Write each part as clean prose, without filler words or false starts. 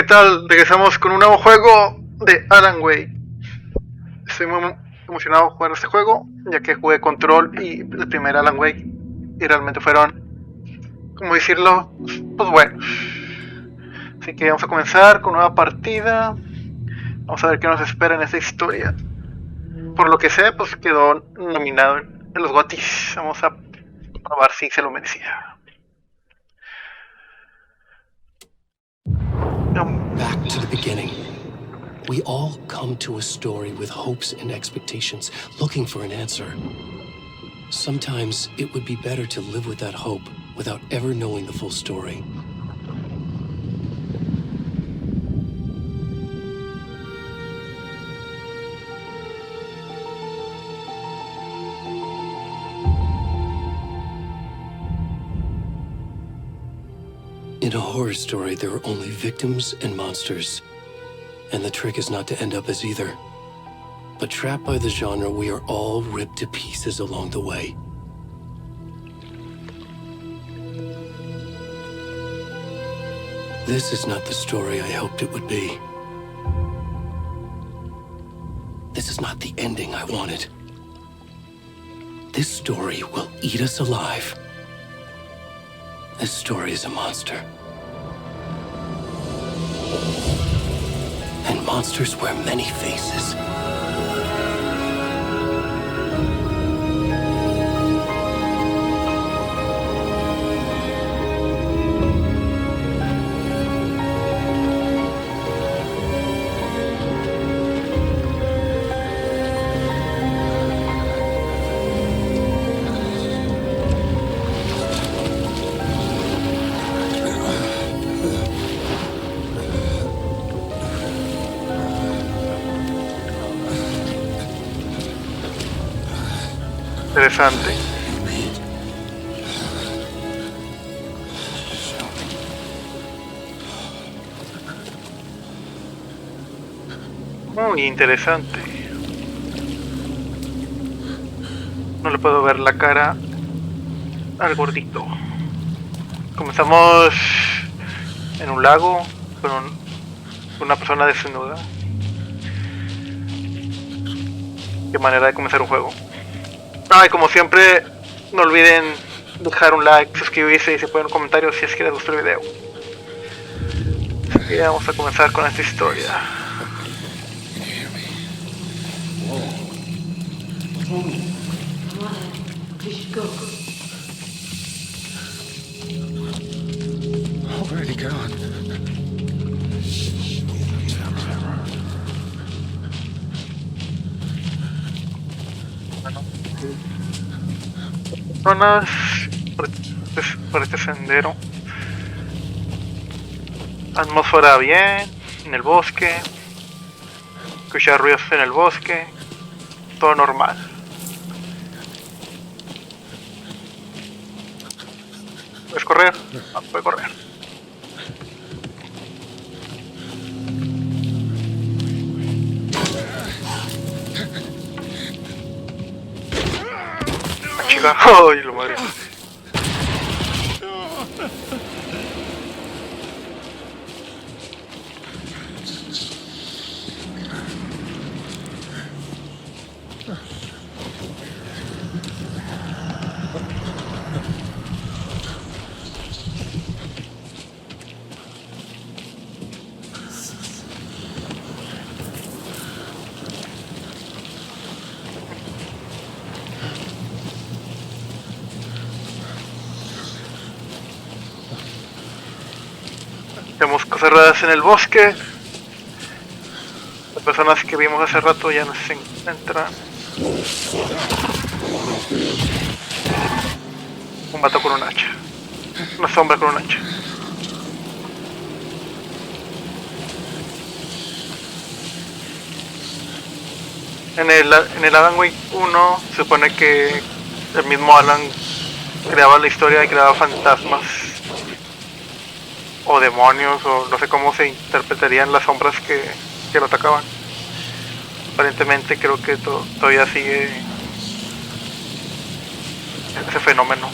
tal? Regresamos con un nuevo juego de Alan Wake. Estoy muy emocionado de jugar este juego, ya que jugué Control y el primer Alan Wake y realmente fueron, ¿cómo decirlo? Pues bueno. Así que vamos a comenzar con nueva partida. Vamos a ver qué nos espera en esta historia. Por lo que sé, pues quedó nominado en los GOTYs. Vamos a probar si se lo merecía. Back to the beginning. We all come to a story with hopes and expectations, looking for an answer. Sometimes it would be better to live with that hope without ever knowing the full story. In a horror story, there are only victims and monsters. And the trick is not to end up as either. But trapped by the genre, we are all ripped to pieces along the way. This is not the story I hoped it would be. This is not the ending I wanted. This story will eat us alive. This story is a monster. And monsters wear many faces. Interesante. Muy interesante. No le puedo ver la cara al gordito. Comenzamos en un lago con una persona desnuda. Qué manera de comenzar un juego. Y como siempre, no olviden dejar un like, suscribirse y si pueden un comentario si es que les gustó el video. Así que vamos a comenzar con esta historia. Already gone. Personas por este sendero. Atmósfera bien, en el bosque. Escuchar ruidos en el bosque. Todo normal. ¿Puedes correr? No, puede correr. La chica. ¡Ay, lo madre! Tenemos cosas raras en el bosque. Las personas que vimos hace rato ya no se encuentran. Un vato con un hacha. Una sombra con un hacha. En el Alan Wake 1 se supone que el mismo Alan creaba la historia y creaba fantasmas o demonios, o no sé cómo se interpretarían las sombras que lo atacaban. Aparentemente creo que todavía sigue ese fenómeno.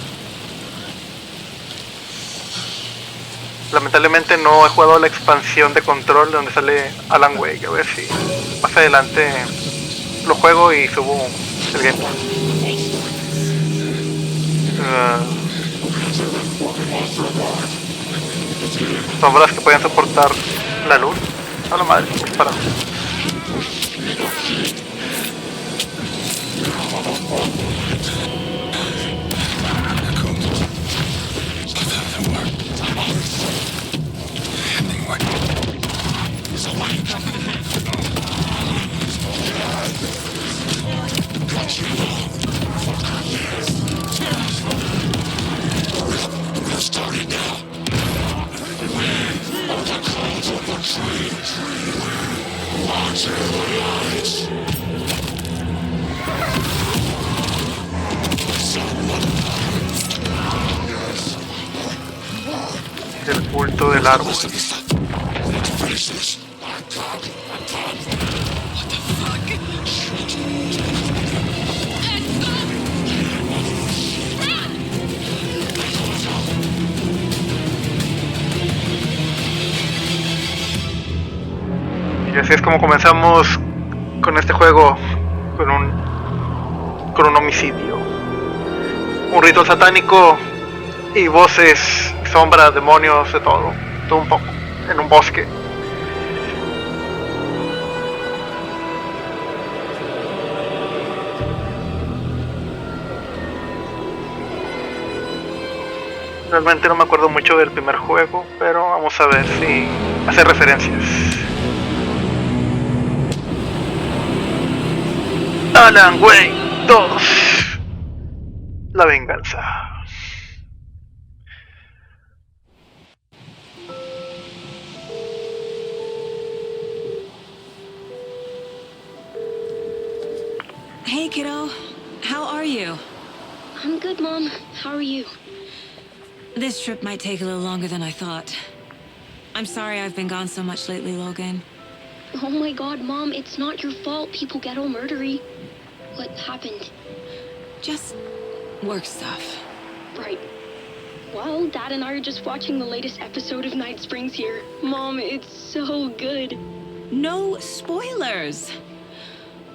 Lamentablemente no no he jugado la expansión de Control donde sale Alan Wake. A ver si más adelante lo juego y subo el gameplay. Sombras que pueden soportar la luz. A la madre, disparado. El culto del árbol. Y así es como comenzamos con este juego, con un homicidio, un ritual satánico y voces, sombras, demonios, de todo un poco, en un bosque. Realmente no me acuerdo mucho del primer juego, pero vamos a ver si hace referencias. Alan Wake 2. La venganza. Hey, kiddo. How are you? I'm good, Mom. How are you? This trip might take a little longer than I thought. I'm sorry I've been gone so much lately, Logan. Oh my god, Mom, it's not your fault people get all murdery. What happened? Just work stuff. Right. Well, Dad and I are just watching the latest episode of Night Springs here. Mom, it's so good. No spoilers!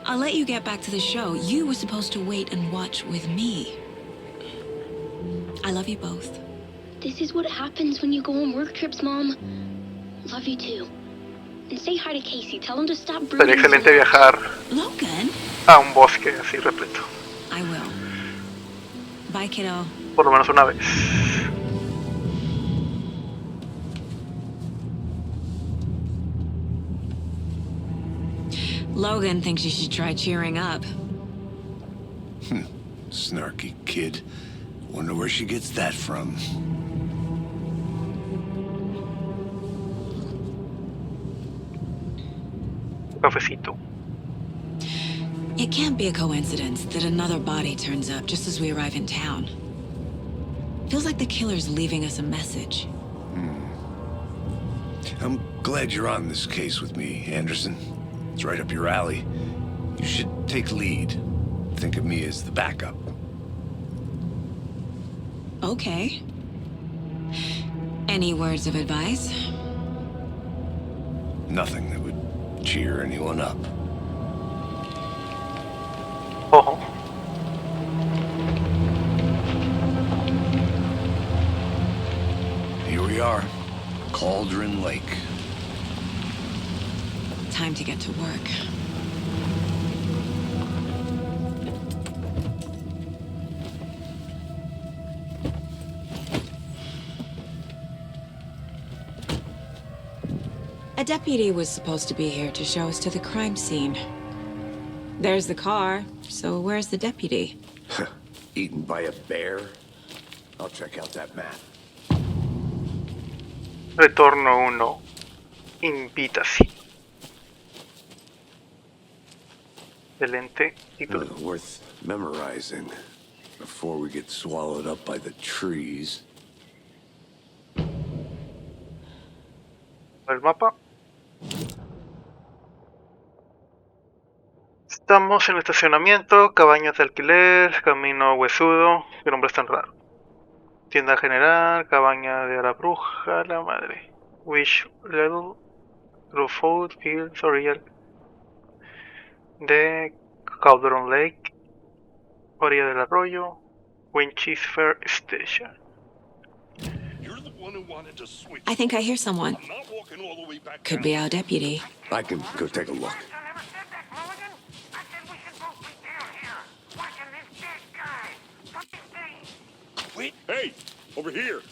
I'll let you get back to the show. You were supposed to wait and watch with me. I love you both. This is what happens when you go on work trips, Mom. Love you too. And say hi to Casey. Tell him to stop brooding. Sería excelente viajar Logan? a un bosque así repleto. I will. Bye, kiddo. Por lo menos una vez. Logan thinks you should try cheering up. Snarky kid. Wonder where she gets that from. Cafecito. It can't be a coincidence that another body turns up just as we arrive in town. Feels like the killer's leaving us a message. I'm glad you're on this case with me, Anderson. It's right up your alley. You should take lead. Think of me as the backup. Okay. Any words of advice? Nothing that would cheer anyone up. Ojo. Here we are. Cauldron Lake. Time to get to work. A deputy was supposed to be here to show us to the crime scene. There's the car, so where's the deputy? Eaten by a bear? I'll check out that map. Retorno 1. Invitación. Excelente título. Worth memorizing before we get swallowed up by the trees. El mapa. Estamos en el estacionamiento, cabañas de alquiler, camino huesudo. ¿Qué nombre es tan raro? Tienda general, cabaña de la bruja, la madre. Which level through food, fields, or real. De Cauldron Lake, orilla del arroyo, Winch's Fair Station. You're the one who wanted to switch. I think I hear someone. I'm not walking all the way back Could down. be our deputy. I can go take a look. I never said that, Mulligan. I said we should both be down here, watching this dead guy. Fucking thing. Wait. Hey, over here.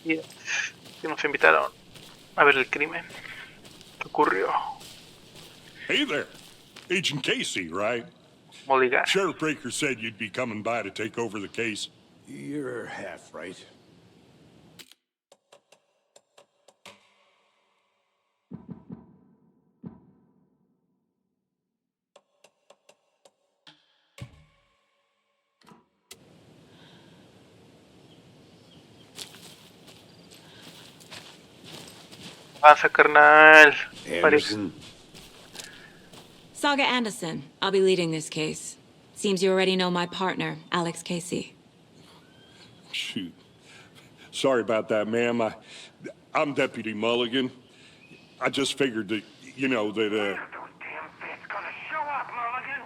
Yes, que nos invitaron a ver el crimen que ocurrió. Hey there. Agent Casey, right? Mulligan. Sheriff Breaker said you'd be coming by to take over the case. You're half right. Avanza, carnal. Anderson, Saga Anderson. I'll be leading this case. Seems you already know my partner, Alex Casey. Shoot. Sorry about that, ma'am. I'm Deputy Mulligan. I just figured that, that, Those damn fists gonna show up, Mulligan.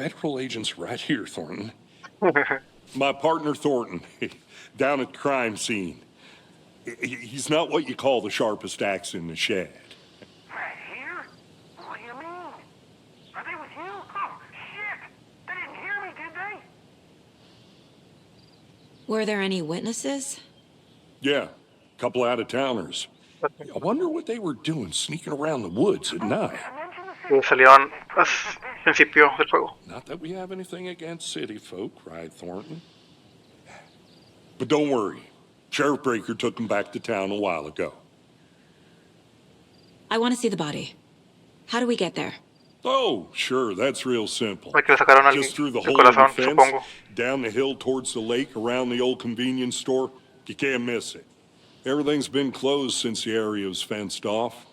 federal agent's right here, Thornton. My partner, Thornton, down at the crime scene. He's not what you call the sharpest axe in the shed. Right here? What do you mean? Are they with you? Oh, shit! They didn't hear me, did they? Were there any witnesses? Yeah, couple out-of-towners. I wonder what they were doing sneaking around the woods at night. Que salieron al principio del juego. Not that we have anything against city folk, right, Thornton? But don't worry. Sheriff Breaker took them back to town a while ago. I want to see the body. How do we get there? Oh, sure, that's real simple. Hay que le sacaron al Just through the del hole in the corazón, fence, supongo. down the hill towards the lake, around the old convenience store. You can't miss it. Everything's been closed since the area was fenced off.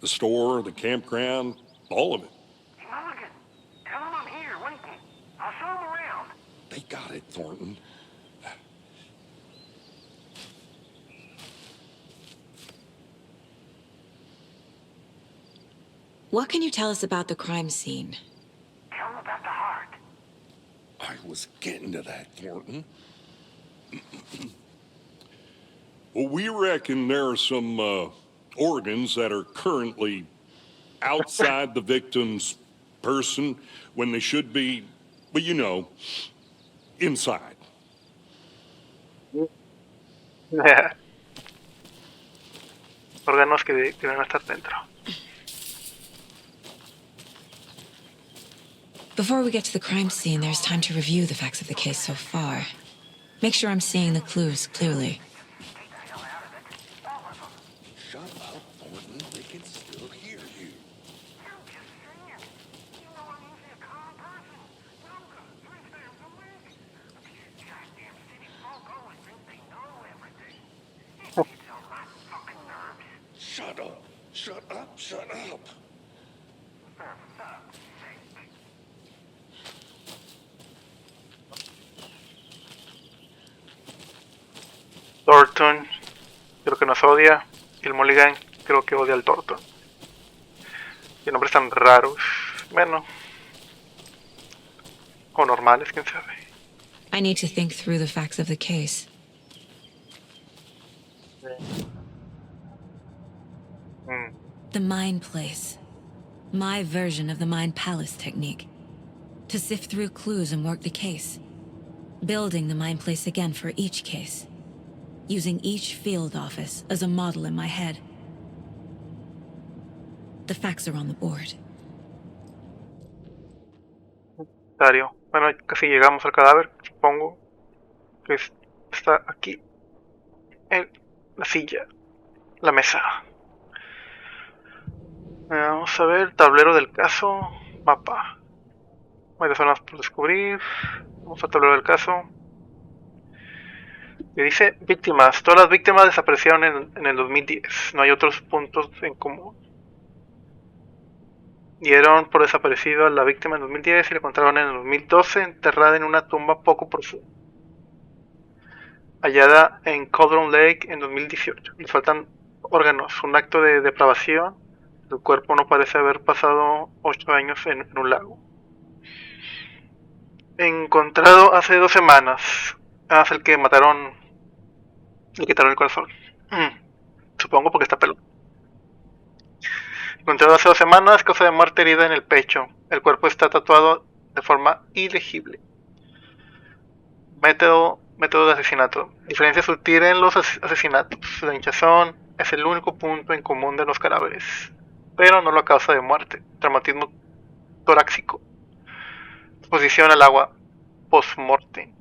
The store, the campground, all of it. Hey, Mulligan, tell them I'm here, waiting. I'll show them around. They got it, Thornton. What can you tell us about the crime scene? Tell them about the heart. I was getting to that, Thornton. Well, we reckon there are some organs that are currently outside the victim's person when they should be, well, inside. Órganos que deben estar dentro. Before we get to the crime scene, there's time to review the facts of the case so far. Make sure I'm seeing the clues clearly. Shut up, Thornton. They can still hear you. I'm just saying. You know I'm usually a calm person. Yoga, 3 times a week. These goddamn city folk always think they know everything. It gets on my fucking nerves. Shut up. Shut up. Shut up. For fuck's sake. Thornton, creo que nos odia. Y el Mulligan, creo que odia al Thornton. Y nombres tan raros. Bueno. O normales, quién sabe. I need to think through the facts of the case. The Mind Place. My version of the Mind Palace technique. To sift through clues and work the case. Building the Mind Place again for each case. Using each field office as a model in my head. The facts are on the board. Dario. Bueno, casi llegamos al cadáver, supongo. Que está aquí. En la silla. La mesa. Vamos a ver, tablero del caso. Mapa. Varias zonas por descubrir. Vamos al tablero del caso. Y dice víctimas. Todas las víctimas desaparecieron en el 2010. No hay otros puntos en común. Dieron por desaparecido a la víctima en 2010 y la encontraron en el 2012 enterrada en una tumba poco profunda, hallada en Cauldron Lake en 2018. Le faltan órganos, un acto de depravación. El cuerpo no parece haber pasado 8 años en un lago. Encontrado hace 2 semanas. Es el que mataron. Le quitaron el corazón. Supongo porque está pelón. Encontrado hace 2 semanas, causa de muerte, herida en el pecho. El cuerpo está tatuado de forma ilegible. Método de asesinato. Diferencia sutil en los asesinatos. La hinchazón es el único punto en común de los cadáveres, pero no la causa de muerte. Traumatismo torácico. Exposición al agua post-mortem.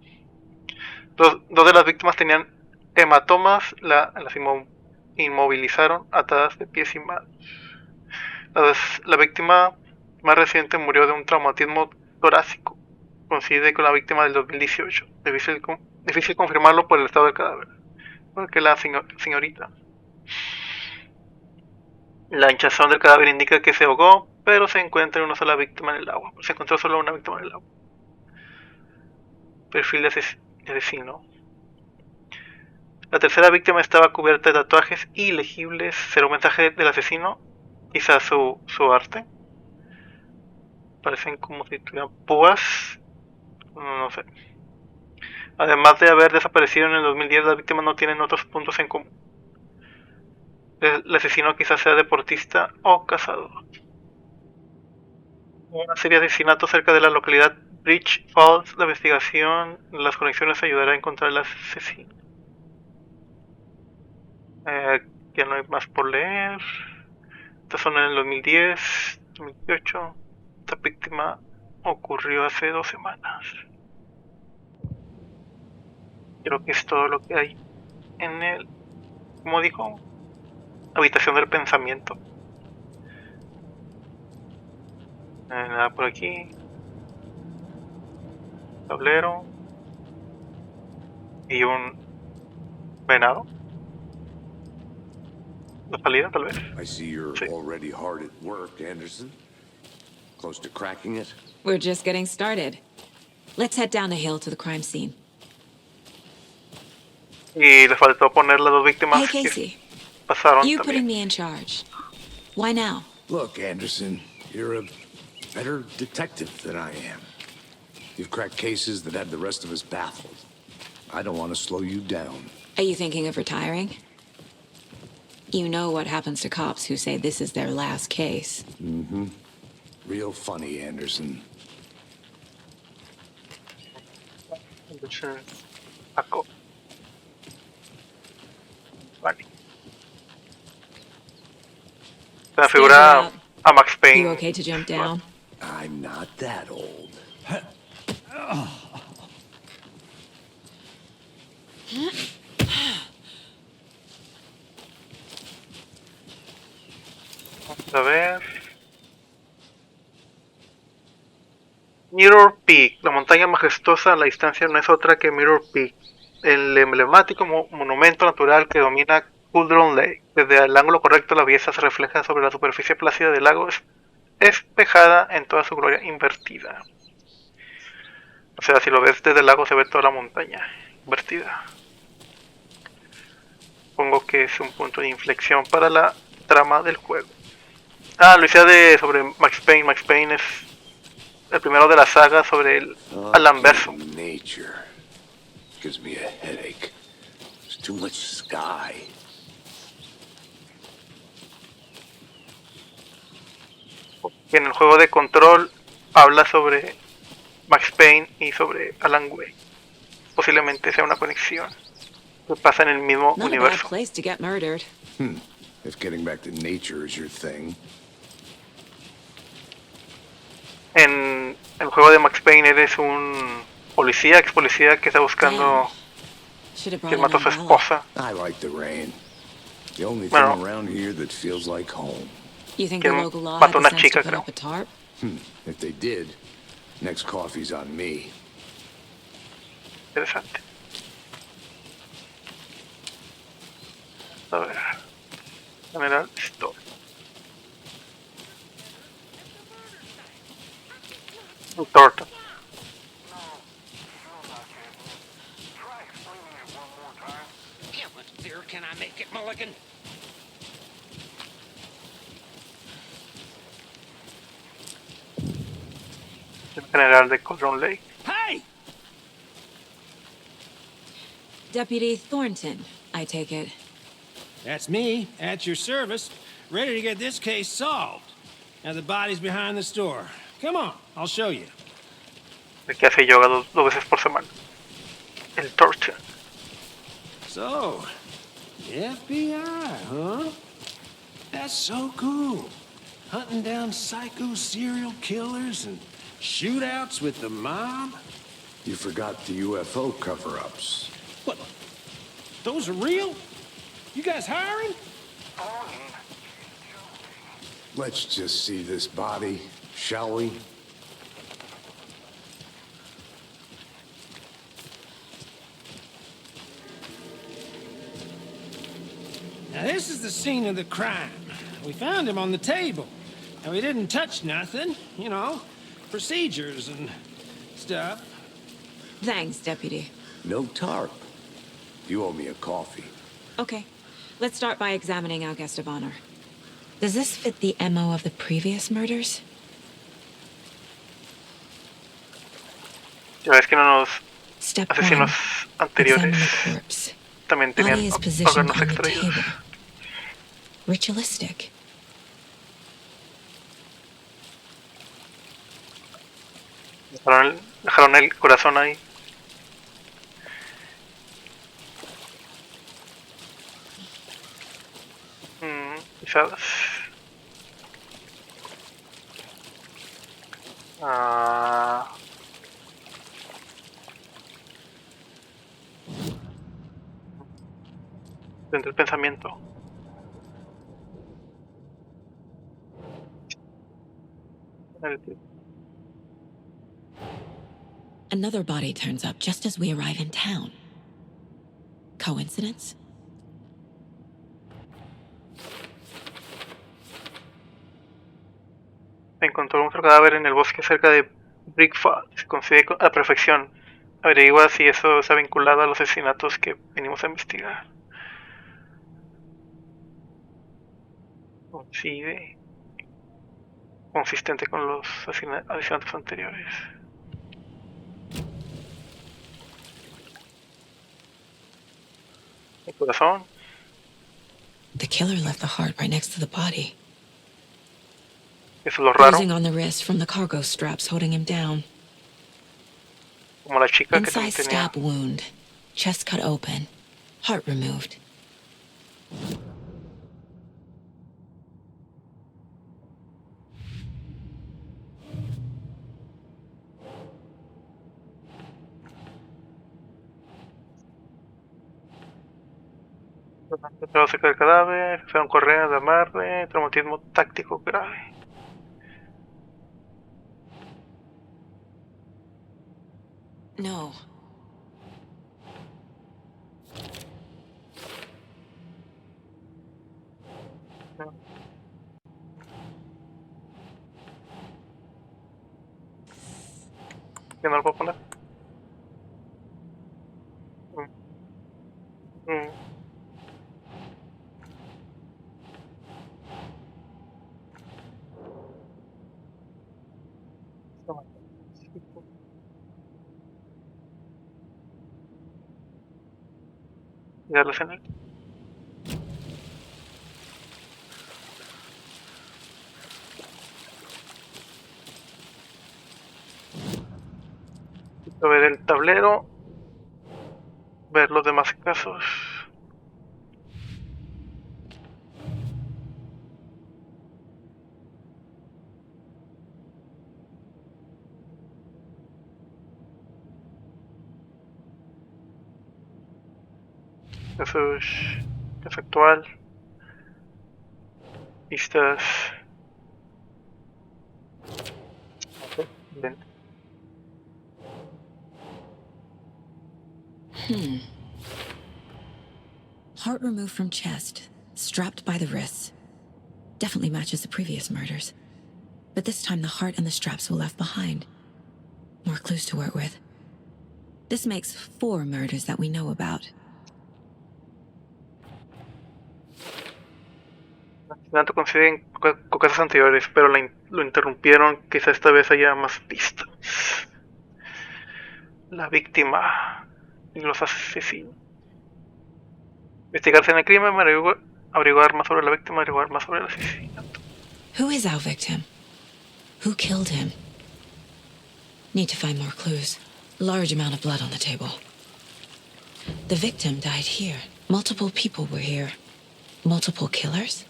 Dos de las víctimas tenían hematomas, las inmovilizaron atadas de pies y manos. La víctima más reciente murió de un traumatismo torácico. Coincide con la víctima del 2018. Difícil confirmarlo por el estado del cadáver. Porque la señorita. La hinchazón del cadáver indica que se ahogó, pero se encuentra una sola víctima en el agua. Se encontró solo una víctima en el agua. Perfil de asesino. La tercera víctima estaba cubierta de tatuajes ilegibles. ¿Será un mensaje del asesino? Quizás su arte. Parecen como si tuvieran púas. No sé. Además de haber desaparecido en el 2010, las víctimas no tienen otros puntos en común. El asesino quizás sea deportista o cazador. Una serie de asesinatos cerca de la localidad Bridge Falls. La investigación, las conexiones ayudará a encontrar al asesino. Ya no hay más por leer. Estas son en el 2010, 2018. Esta víctima ocurrió hace 2 semanas. Creo que es todo lo que hay en el, como dijo, habitación del pensamiento. Nada por aquí. Tablero. Y un venado. La salida, tal vez. I see you're Sí. already hard at work, Anderson. Close to cracking it? We're just getting started. Let's head down the hill to the crime scene. Y le faltó poner las 2 víctimas Hey, que Casey. pasaron You putting también. me in charge. Why now? Look, Anderson, you're a better detective than I am. You've cracked cases that had the rest of us baffled. I don't want to slow you down. Are you thinking of retiring? You know what happens to cops who say this is their last case. Mm-hmm. Real funny, Anderson. Paco. Vale. La figura a Max You Payne. okay to jump down? I'm not that old. Vamos a ver. Mirror Peak, la montaña majestuosa a la distancia no es otra que Mirror Peak, el emblemático monumento natural que domina Cauldron Lake. Desde el ángulo correcto la belleza se refleja sobre la superficie plácida del lago espejada en toda su gloria invertida. O sea, si lo ves desde el lago se ve toda la montaña invertida. Supongo que es un punto de inflexión para la trama del juego. Lo hice sobre Max Payne. Max Payne es el primero de la saga sobre el Alan Verso. Nature gives me a headache. There's too much sky. Que en el juego de Control habla sobre Max Payne y sobre Alan Wake. Posiblemente sea una conexión que pasa en el mismo Not a bad universo. place to get murdered. If getting back to nature is your thing. En el juego de Max Payne eres un policía, ex policía que está buscando Should have brought quien an mató a su umbrella. esposa. I like the rain. The only thing Bueno. around here that feels like home. You think the ¿Quién local law mató had a una the sense chica, to put creo? up a tarp? If they did, next coffee's on me. Interesante. A ver. General Store. Un torto. No, still not getting it. Try explaining it one more time. How much clearer can I make it, Mulligan? El general de Cauldron Lake. Hey! Deputy Thornton, I take it. That's me, at your service, ready to get this case solved. Now the body's behind the store. Come on, I'll show you. El que hace yoga dos veces por semana. El Thornton. So, the FBI, huh? That's so cool. Hunting down psycho serial killers and shootouts with the mob. You forgot the UFO cover-ups. What? Those are real? You guys hiring? Let's just see this body, shall we? Now this is the scene of the crime. We found him on the table. And we didn't touch nothing, you know, procedures and stuff. Thanks, Deputy. No tarp. You owe me a coffee. Okay, let's start by examining our guest of honor. Does this fit the MO of the previous murders? Ya ves que no los Step asesinos 1. anteriores Examine the corpse. también Body tenían is positioned órganos on the extraídos. table. Ritualistic. Dejaron el corazón ahí. Quizás. Dentro del pensamiento. Another body turns up just as we arrive in town. Coincidence? Encontró otro cadáver en el bosque cerca de Brickfall. Se consigue a la perfección. Averigua si eso está vinculado a los asesinatos que venimos a investigar. Coincide. Consistente con los asesinatos anteriores. El corazón. The killer left the heart right next to the body. Eso es lo raro. Bruising on the wrist from the cargo straps holding him down. Como la chica que Inside también tenía. stab wound. Chest cut open. Heart removed. Encontrado cerca del cadáver. Fueron correas de amarre. Traumatismo táctico grave. No. ¿Qué no lo puedo poner? Ya lo sé. Necesito ver el tablero. Ver los demás casos. Caso actual. Pistas. Bien. Heart removed from chest, strapped by the wrists. Definitely matches the previous murders. But this time the heart and the straps were left behind. More clues to work with. This makes 4 murders that we know about. Asesinato coinciden con casos anteriores, pero lo interrumpieron. Quizá esta vez haya más pistas. La víctima y los asesinos. Investigarse en el crimen, averiguar más sobre la víctima, averiguar más sobre el asesinato. Who is our victim? Who killed him? Need to find more clues. Large amount of blood on the table. The victim died here. Multiple people were here. Multiple killers?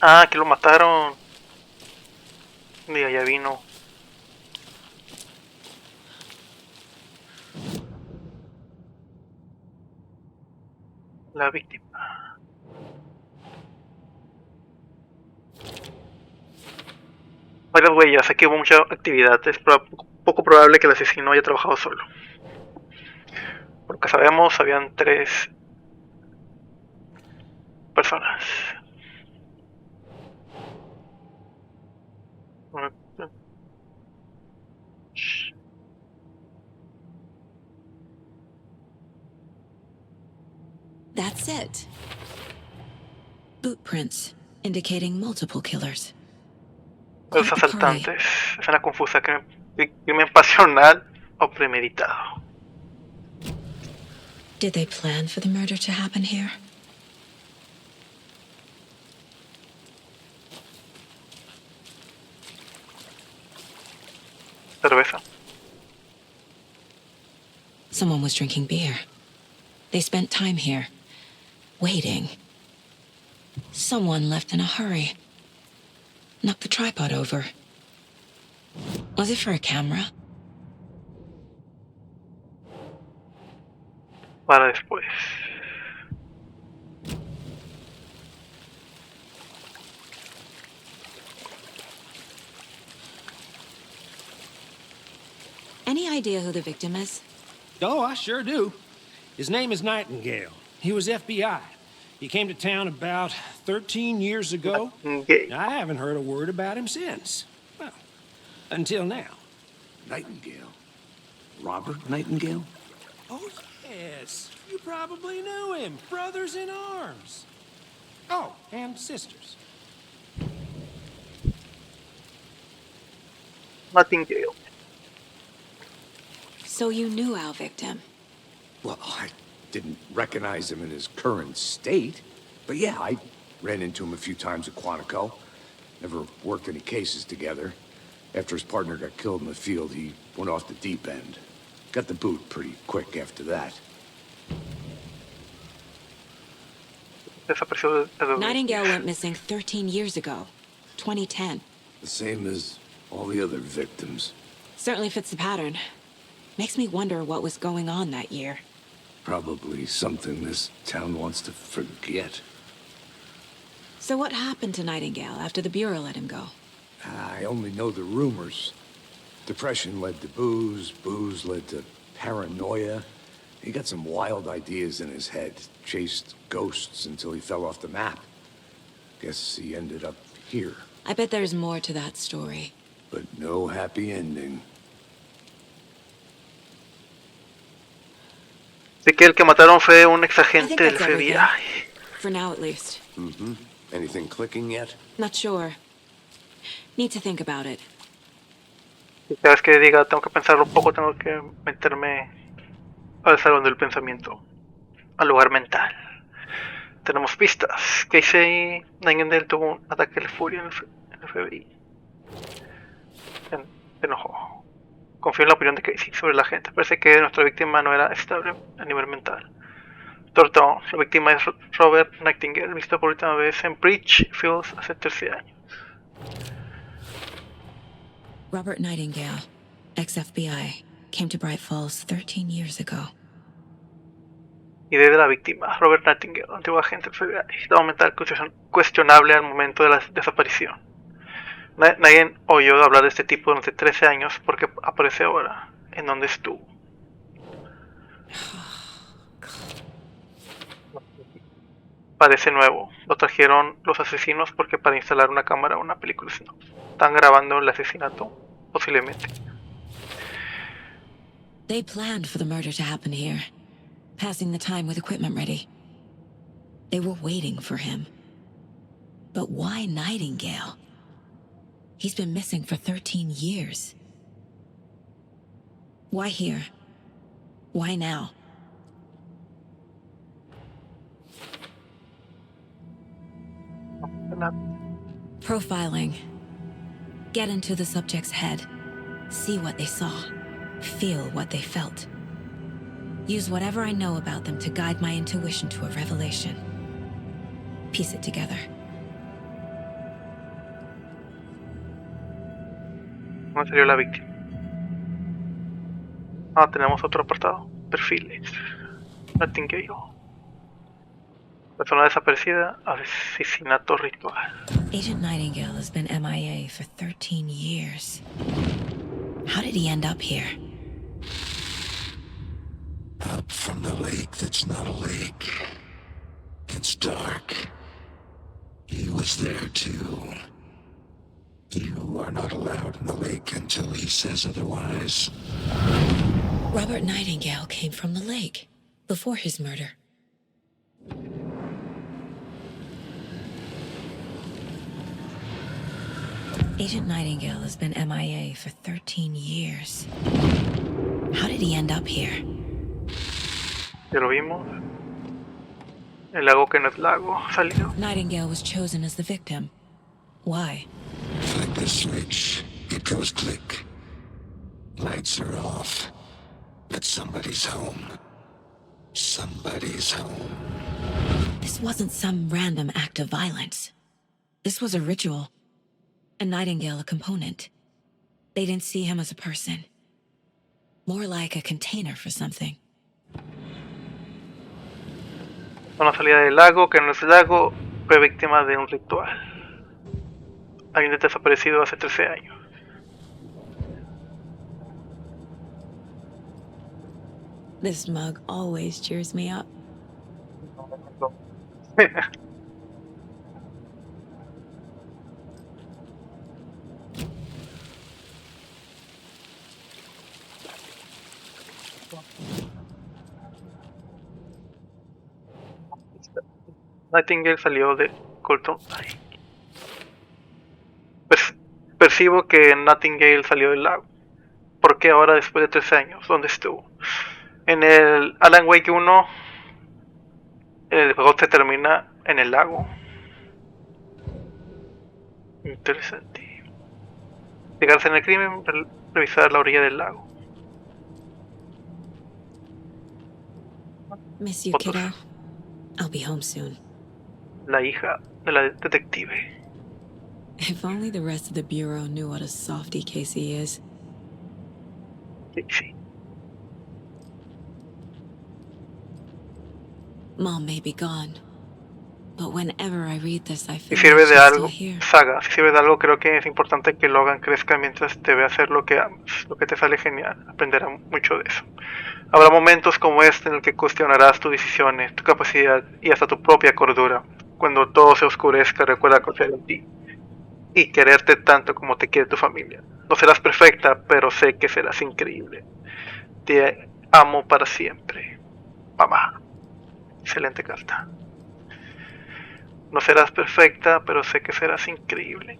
Ah, que lo mataron. Mira, ya vino. La víctima. Varias huellas, aquí hubo mucha actividad. Es poco probable que el asesino haya trabajado solo. Por lo que sabemos, habían 3 personas. That's it. Boot prints, indicating multiple killers. Los asaltantes. Escena confusa. Crimen pasional o premeditado. Did they plan for the murder to happen here? Cerveza. Someone was drinking beer. They spent time here, waiting. Someone left in a hurry. Knocked the tripod over. Was it for a camera? Para después. Any idea who the victim is? Oh, I sure do. His name is Nightingale. He was FBI. He came to town about 13 years ago. I haven't heard a word about him since. Well, until now. Nightingale? Robert Nightingale? Oh, yes. You probably knew him. Brothers in arms. Oh, and sisters. Nightingale. So you knew our victim? Well, I didn't recognize him in his current state. But yeah, I ran into him a few times at Quantico. Never worked any cases together. After his partner got killed in the field, he went off the deep end. Got the boot pretty quick after that. Nightingale went missing 13 years ago. 2010. The same as all the other victims. Certainly fits the pattern. Makes me wonder what was going on that year. Probably something this town wants to forget. So what happened to Nightingale after the Bureau let him go? I only know the rumors. Depression led to booze, booze led to paranoia. He got some wild ideas in his head, chased ghosts until he fell off the map. Guess he ended up here. I bet there's more to that story. But no happy ending. De que el que mataron fue un exagente del FBI. For now, at least. Mm-hmm. Anything clicking yet? Not sure. Need to think about it. Y cada vez que diga tengo que pensarlo un poco, tengo que meterme al salón del pensamiento, al lugar mental. Tenemos pistas. Casey Nightingale tuvo un ataque de furia en el FBI. Se enojó. Confió en la opinión de Casey sobre la gente. Parece que nuestra víctima no era estable a nivel mental. Torto, la víctima es Robert Nightingale, visto por última vez en Bridge Fields hace 13 años. Robert Nightingale, ex-FBI, came to Bright Falls 13 years ago. Idea de la víctima, Robert Nightingale, antiguo agente del FBI, estado mental cuestionable al momento de la desaparición. Nadie oyó hablar de este tipo durante 13 años porque aparece ahora, en donde estuvo. Parece nuevo. Lo trajeron los asesinos porque para instalar una cámara o una película. No. Están grabando el asesinato, posiblemente. They planned for the murder to happen here, passing the time with equipment ready. They were waiting for him. But why Nightingale? He's been missing for 13 years. Why here? Why now? Profiling. Get into the subject's head. See what they saw. Feel what they felt. Use whatever I know about them to guide my intuition to a revelation. Piece it together. ¿Cómo salió la víctima? Ah, tenemos otro apartado. Perfiles. Nightingale. Persona desaparecida, asesinato ritual. Agent Nightingale has been MIA for 13 years. How did he end up here? Up from the lake that's not a lake. It's dark. He was there too. You are not allowed in the lake until he says otherwise. Robert Nightingale came from the lake before his murder. Agent Nightingale has been MIA for 13 years. How did he end up here? Ya lo vimos. El lago que no es lago salió. Nightingale was chosen as the victim. Why? Flick the switch. It goes click. Lights are off. But somebody's home. Somebody's home. This wasn't some random act of violence. This was a ritual. A Nightingale a component. They didn't see him as a person. More like a container for something. Una salida del lago que no es lago, fue víctima de un ritual. Alguien desaparecido hace 13 años. This mug always cheers me up. Nightingale salió de Culto. Percibo que Nightingale salió del lago. ¿Por qué ahora después de 13 años? ¿Dónde estuvo? En el Alan Wake 1, el juego se termina en el lago. Interesante. Llegarse en el crimen, revisar la orilla del lago. Miss you, Fotos. kiddo. I'll be home soon. La hija de la detective. If only the rest of the Bureau knew what a softy Casey is. Sí. Mom may be gone, but whenever I read this, I Si feel sirve like de she's algo, still here. saga, si sirve de algo, creo que es importante que Logan crezca mientras te ve hacer lo que amas, lo que te sale genial, aprenderá mucho de eso. Habrá momentos como este en el que cuestionarás tus decisiones, tu capacidad y hasta tu propia cordura. Cuando todo se oscurezca, recuerda confiar en ti y quererte tanto como te quiere tu familia. No serás perfecta, pero sé que serás increíble. Te amo para siempre, mamá. Excelente carta. No serás perfecta, pero sé que serás increíble.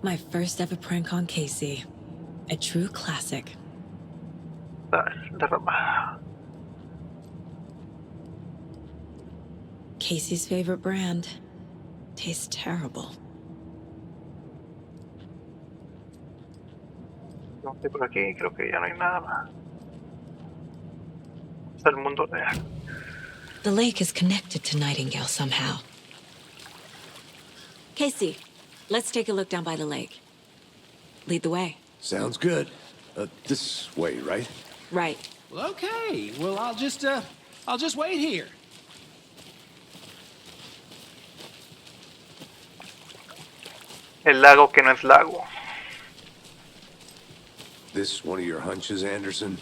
My first ever prank on Casey. A true classic. Derramada. Casey's favorite brand. Tastes terrible. No estoy por aquí, creo que ya no hay nada más. Es el mundo real. The lake is connected to Nightingale somehow. Casey, let's take a look down by the lake. Lead the way. Sounds good. This way, right? Right. Well, okay. Well, I'll just wait here. El lago que no es lago. This one of your hunches, Anderson?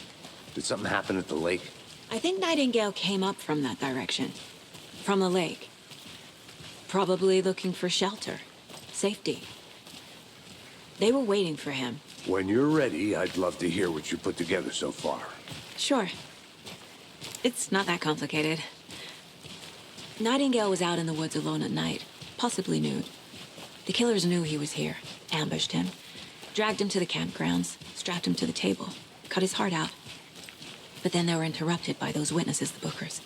Did something happen at the lake? I think Nightingale came up from that direction. From the lake. Probably looking for shelter. Safety. They were waiting for him. When you're ready, I'd love to hear what you put together so far. Sure. It's not that complicated. Nightingale was out in the woods alone at night, possibly nude. The killers knew he was here, ambushed him, dragged him to the campgrounds, strapped him to the table, cut his heart out. But then they were interrupted by those witnesses, the Bookers.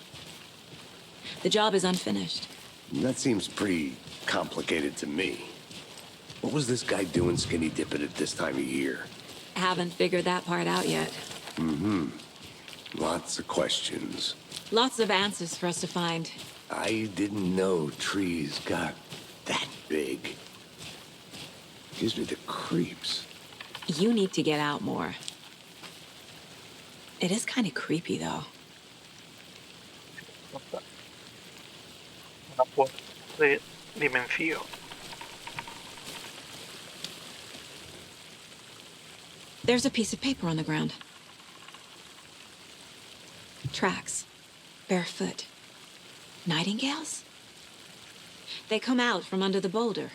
The job is unfinished. That seems pretty complicated to me. What was this guy doing skinny dipping at this time of year? Haven't figured that part out yet. Mm-hmm. Lots of questions. Lots of answers for us to find. I didn't know trees got that big. Gives me the creeps. You need to get out more. It is kind of creepy, though. Una puerta de dimensión. There's a piece of paper on the ground. Tracks. Barefoot. Nightingales? They come out from under the boulder.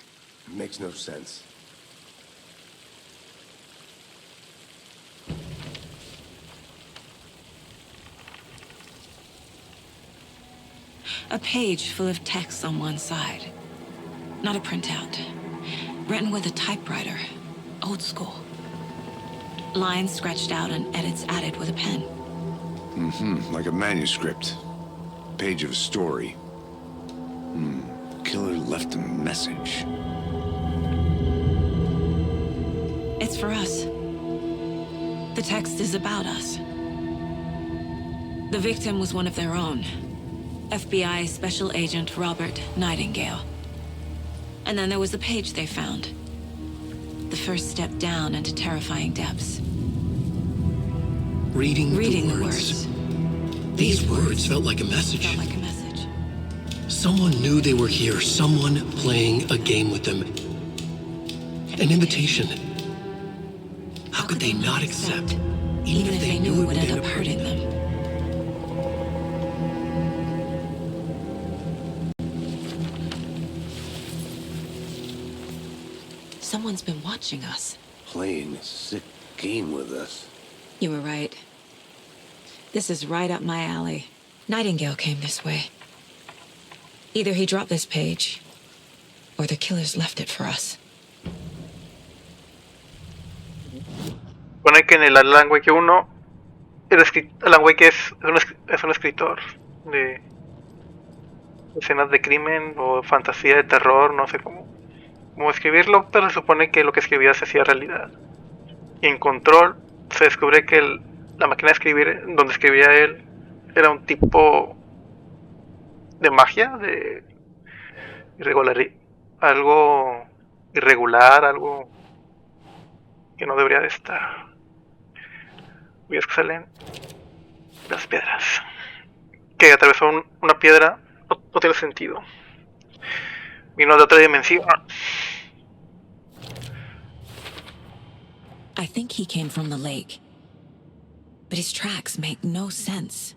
Makes no sense. A page full of text on one side. Not a printout. Written with a typewriter. Old school. Lines scratched out and edits added with a pen. Mm-hmm. Like a manuscript. Page of a story. Killer left a message. It's for us. The text is about us. The victim was one of their own. FBI Special Agent Robert Nightingale. And then there was the page they found. The first step down into terrifying depths. Reading the the words. These words felt like a message. Felt like a message. Someone knew they were here. Someone playing a game with them. An invitation. How could they not accept, even if they knew it would end up hurting them? Someone's been watching us. Playing a sick game with us. You were right. This is right up my alley. Nightingale came this way. Either he dropped this page, or the killers left it for us. Pone que en el Alan Wake 1, Alan Wake es un escritor de escenas de crimen o fantasía de terror, no sé cómo escribirlo, pero se supone que lo que escribía se hacía realidad. Y en Control se descubre que la máquina de escribir donde escribía él era un tipo de magia, de algo irregular, algo que no debería de estar. Y es que salen las piedras. Que atravesó una piedra, no tiene sentido. Vino de otra dimensión. I think he came from the lake. But his tracks make no sense.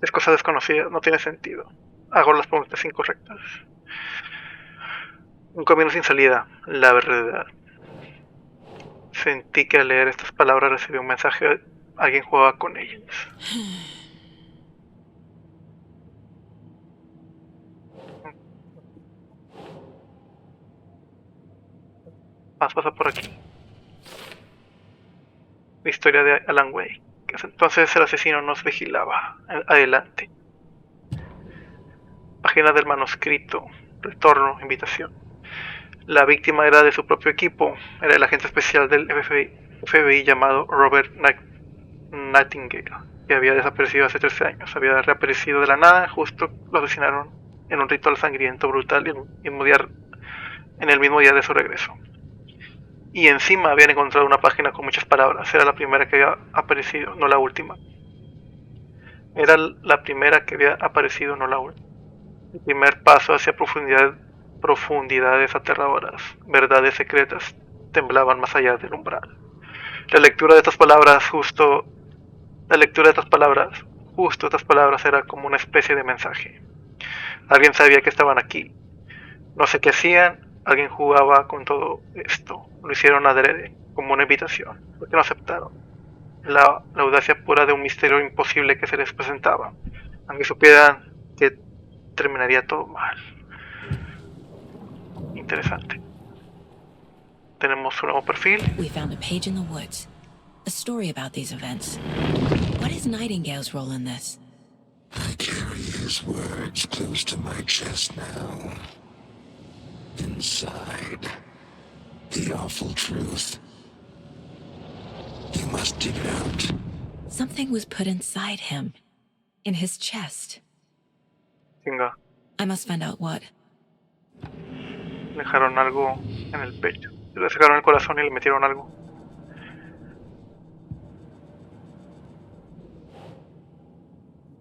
Es cosa desconocida, no tiene sentido. Hago las preguntas incorrectas. Un camino sin salida, la verdad. Sentí que al leer estas palabras recibí un mensaje. Alguien jugaba con ellas. Pasa por aquí. La historia de Alan Wake. Entonces el asesino nos vigilaba. Adelante. Página del manuscrito. Retorno, invitación. La víctima era de su propio equipo. Era el agente especial del FBI llamado Robert Nightingale, que había desaparecido hace 13 años. Había reaparecido de la nada. Justo lo asesinaron en un ritual sangriento, brutal, en el mismo día de su regreso. Y encima habían encontrado una página con muchas palabras. Era la primera que había aparecido, no la última. Era la primera que había aparecido, no la última. El primer paso hacia profundidades aterradoras. Verdades secretas temblaban más allá del umbral. La lectura de estas palabras, justo estas palabras era como una especie de mensaje. Alguien sabía que estaban aquí. No sé qué hacían. Alguien jugaba con todo esto. Lo hicieron adrede. como una invitación, porque no aceptaron la audacia pura de un misterio imposible que se les presentaba, aunque supieran que terminaría todo mal. Interesante. Tenemos un nuevo perfil. We found a page in the woods. A story about these events. What is Nightingale's role in this? I carry his words close to my chest now. Inside, the awful truth. You must dig it out. Something was put inside him. In his chest. Venga. I must find out what. Dejaron algo en el pecho. Le sacaron el corazón y le metieron algo.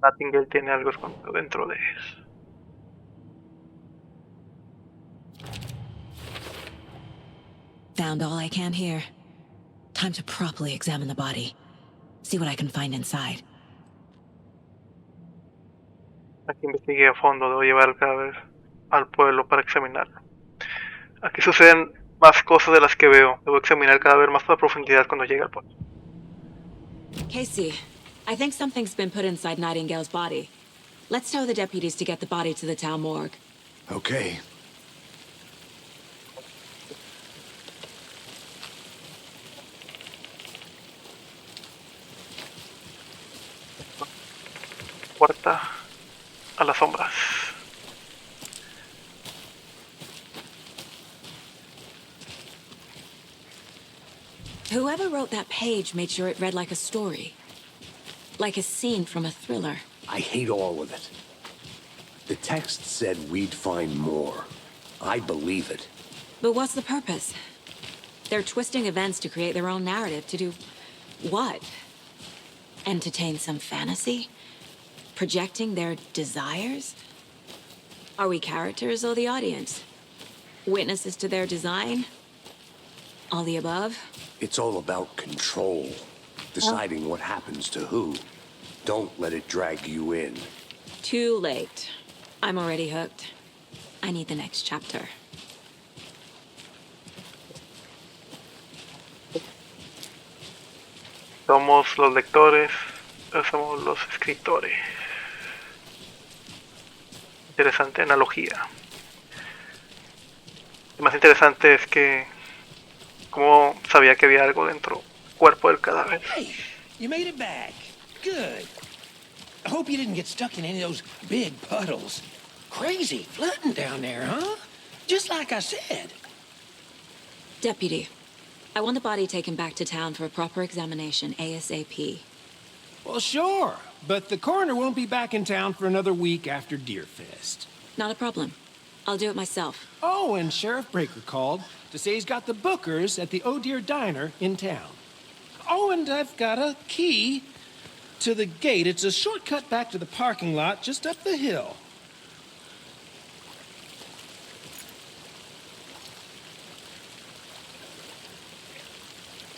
Nightingale tiene algo escondido dentro de él. Found all I can here. Time to properly examine the body. See what I can find inside. Aquí investigué a fondo. Debo llevar el cadáver al pueblo para examinarlo. Aquí suceden más cosas de las que veo. Debo examinar el cadáver más a profundidad cuando llegue al pueblo. Casey, I think something's been put inside Nightingale's body. Let's tell the deputies to get the body to the town morgue. Okay. Puerta a las sombras. Whoever wrote that page made sure it read like a story. Like a scene from a thriller. I hate all of it. The text said we'd find more. I believe it. But what's the purpose? They're twisting events to create their own narrative to do what? Entertain some fantasy? Projecting their desires? Are we characters or the audience? Witnesses to their design? All the above? It's all about control. Deciding what happens to who. Don't let it drag you in. Too late. I'm already hooked. I need the next chapter. Somos los lectores, somos los escritores. Interesante analogía. Lo más interesante es que cómo sabía que había algo dentro del cuerpo del cadáver. Hey, you made it back. Good. I hope you didn't get stuck in any of those big puddles. Crazy flooding down there, huh? Just like I said. Deputy, I want the body taken back to town for a proper examination ASAP. Well, sure, but the coroner won't be back in town for another week after Deerfest. Not a problem. I'll do it myself. Oh, and Sheriff Breaker called to say he's got the bookers at the Oh Dear Diner in town. Oh, and I've got a key to the gate. It's a shortcut back to the parking lot just up the hill.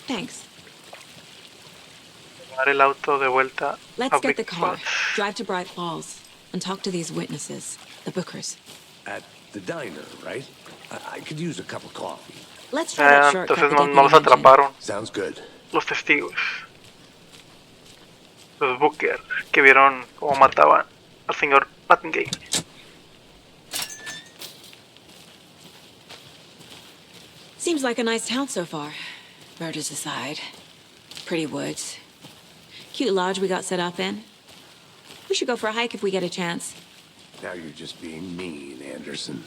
Thanks. Llevar el auto de vuelta Let's a get the Big car, Falls. drive to Bright Falls, and talk to these witnesses, the bookers. At the diner, right? I could use a cup of coffee. Let's try that shortcut Entonces the no deputy los mentioned. atraparon Sounds good. los testigos. Los Booker que vieron cómo mataban al señor Nightingale. Seems like a nice town so far. Murders aside. Pretty woods. Cute lodge we got set up in. We should go for a hike if we get a chance. Now you're just being mean, Anderson.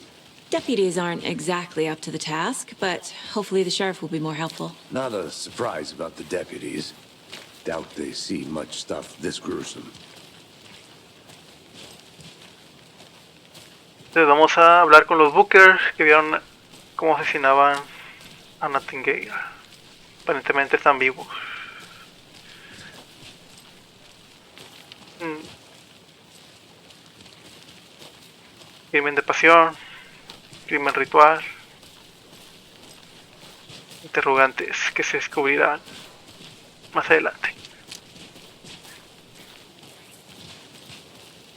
Deputies aren't exactly up to the task, but hopefully the sheriff will be more helpful. Not a surprise about the deputies. Doubt they see much stuff this gruesome. Entonces vamos a hablar con los Booker que vieron cómo asesinaban a Nightingale. Aparentemente están vivos. Crimen de pasión, crimen ritual, interrogantes que se descubrirán más adelante.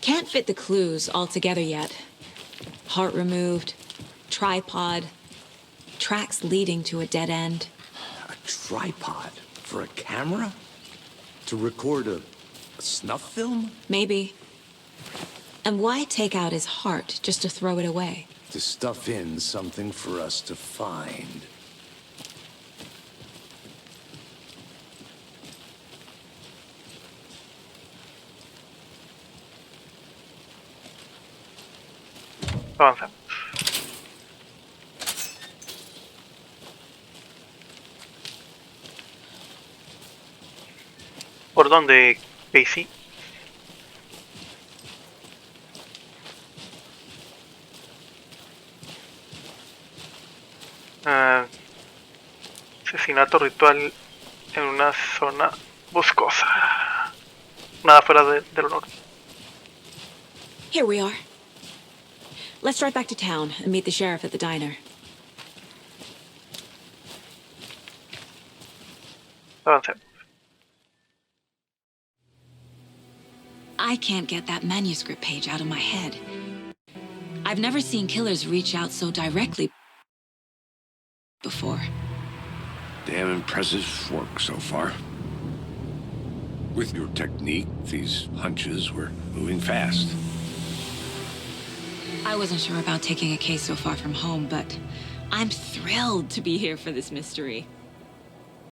Can't fit the clues all together yet. Heart removed, tripod, tracks leading to a dead end. tripod for a camera? To record a snuff film? Maybe. And why take out his heart just to throw it away? To stuff in something for us to find. Avancemos. ¿Por dónde, Casey? Asesinato ritual en una zona boscosa. Nada fuera del honor. Here we are. Let's drive back to town and meet the sheriff at the diner. Avancemos. I can't get that manuscript page out of my head. I've never seen killers reach out so directly before. Damn impressive work so far. With your technique, these hunches were moving fast. I wasn't sure about taking a case so far from home, but I'm thrilled to be here for this mystery.